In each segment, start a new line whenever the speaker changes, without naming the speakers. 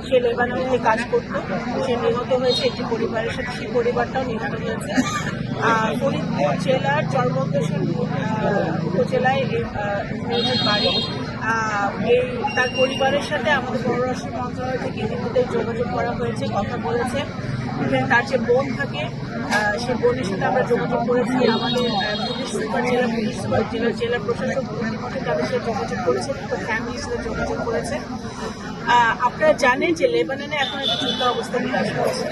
সে লেবাননে কাজ করত, সে নিহত হয়েছে একটি পরিবারের সাথে, সেই পরিবারটাও নিহত হয়েছে। ফরিদপুর জেলার চরমোদ্দেশন উপজেলায় মেয়েদের বাড়ি। তার পরিবারের সাথে আমাদের পররাষ্ট্র মন্ত্রণালয় থেকে ইতিমধ্যে যোগাযোগ করা হয়েছে, কথা বলেছে। তার যে বোন থাকে সেই বোনের সাথে আমরা যোগাযোগ করেছি। আমাদের পুলিশ সুপার, জেলা প্রশাসক ইতিমধ্যে তাদের সাথে যোগাযোগ করেছে, ফ্যামিলির সাথে যোগাযোগ করেছে। আপনারা জানেন যে লেবাননে এখন একটা যুদ্ধ অবস্থা বিরাজ করছে।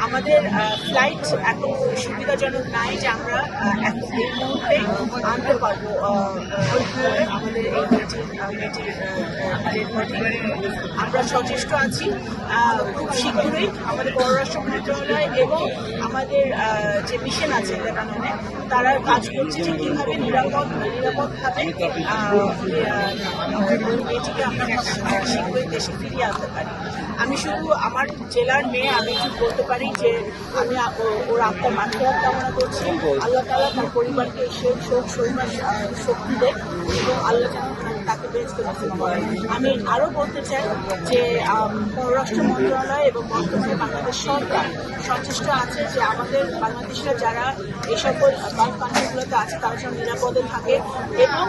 আমাদের ফ্লাইট এখন সুবিধাজনক নাই যে আমরা এই মুহূর্তে আনতে পারবো আমাদের এই আমরা সচেষ্ট আছি। খুব শীঘ্রই আমাদের পররাষ্ট্র মন্ত্রণালয় এবং আমাদের যে মিশন আছে লেবাননে, তারা কাজ করছে যে কীভাবে নিরাপদভাবে মেয়েটিকে আমরা শীঘ্রই দেশে ফিরিয়ে আনতে পারি। আমি শুধু আমার জেলার মেয়ে, আমি একটু বলতে পারি যে আমি ওর আত্মার মাঠেরাত কামনা করছি। আল্লাহ তাআলা তার পরিবারকে সেই শক্তি দেয় এবং আল্লাহ যেন তাকে বেঁচতে নসিব করেন। আমি আরও বলতে চাই যে পররাষ্ট্র মন্ত্রণালয় এবং বর্তমানে বাংলাদেশ সরকার সচেষ্ট আছে যে আমাদের বাংলাদেশিরা যারা এই সকল বাল্ক কান্ট্রিগুলোতে আছে তারা যেন নিরাপদে থাকে এবং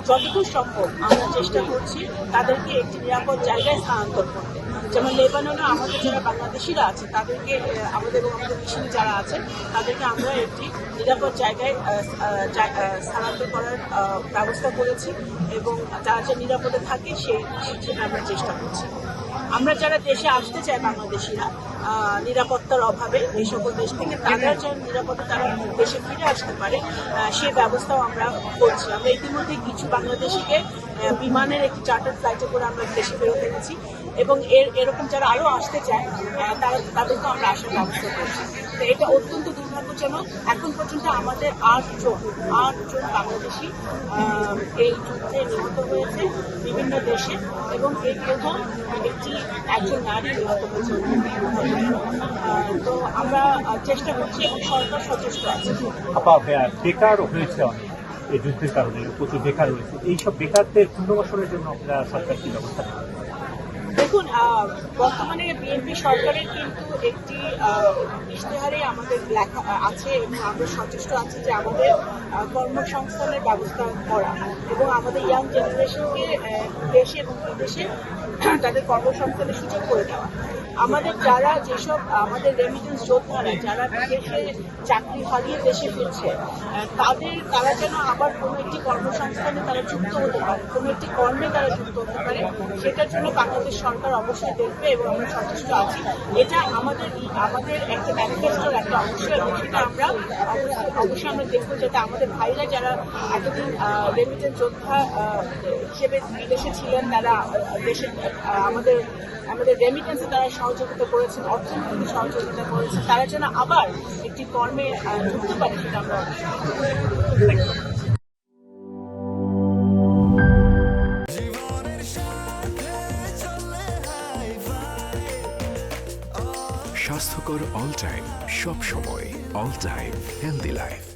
যতটুকু সম্ভব আমরা চেষ্টা করছি তাদেরকে একটি নিরাপদ জায়গায় স্থানান্তর করতে। যেমন লেবাননে আমাদের যারা বাংলাদেশিরা আছে তাদেরকে আমাদের মিশনে যারা আছে তাদেরকে আমরা একটি নিরাপদ জায়গায় স্থানান্তর করার ব্যবস্থা করেছি এবং যারা যে নিরাপদে থাকে সেটা আমরা চেষ্টা করছি। আমরা যারা দেশে আসতে চাই বাংলাদেশিরা নিরাপত্তার অভাবে এই সকল দেশ থেকে, তারা যেন নিরাপদে তারা দেশে ফিরে আসতে পারে সেই ব্যবস্থাও আমরা করছি। আমরা ইতিমধ্যে কিছু বাংলাদেশিকে বিমানের একটি চার্টার ফ্লাইটে করে আমরা দেশে ফেরত এনেছি এবং এরকম যারা আরও আসতে চায় তাদেরকেও আমরা আসার ব্যবস্থা করছি। তো এটা অত্যন্ত দুর্ভাগ্যজনক। এখন পর্যন্ত আমাদের 8 জন বাংলাদেশি এই যুদ্ধে নিহত হয়েছে বিভিন্ন দেশে এবং এই প্রথম একজন নারী নিহত হয়েছে। তো আমরা চেষ্টা করছি এবং সরকার সচেষ্ট আছে।
বেকার হয়েছে অনেক এই যুদ্ধের কারণে, প্রচুর বেকার রয়েছে। এইসব বেকারদের পুনর্বাসনের জন্য আপনারা সরকার কি ব্যবস্থা নেবেন?
দেখুন, বর্তমানে বিএনপি সরকারের কিন্তু একটি ইশতেহারে আমাদের লেখা আছে এবং আমরা সচেষ্ট আছি যে আমাদের কর্মসংস্থানের ব্যবস্থা করা এবং আমাদের ইয়াং জেনারেশনকে দেশে এবং বিদেশে তাদের কর্মসংস্থানের সুযোগ করে দেওয়া। আমাদের যারা যেসব আমাদের রেমিটেন্স যোদ্ধারা যারা বিদেশে চাকরি হারিয়ে দেশে ফিরছে তারা যেন আবার কোনো একটি কর্মসংস্থানে তারা যুক্ত হতে পারে, কোনো একটি কর্মে তারা যুক্ত হতে পারে, সেটার জন্য বাংলাদেশ সরকার অবশ্যই দেখবে এবং আমরা সচেষ্ট আছি। এটা আমাদের একটা ম্যানিফেস্টোর একটা অংশ এবং সেটা আমরা অবশ্যই আমরা দেখবো যাতে আমাদের ভাইরা যারা এতদিন রেমিটেন্স যোদ্ধা হিসেবে বিদেশে ছিলেন তারা দেশে আমাদের রেমিটেন্সে তারা সহযোগিতা করেছেন, অর্থনৈতিক সহযোগিতা করেছেন, তারা যেন আবার একটি কর্মে ঢুকতে পারে সেটা আমরা
স্বাস্থ্যকর অল টাইম, সব সময় অল টাইম হেলদি লাইফ।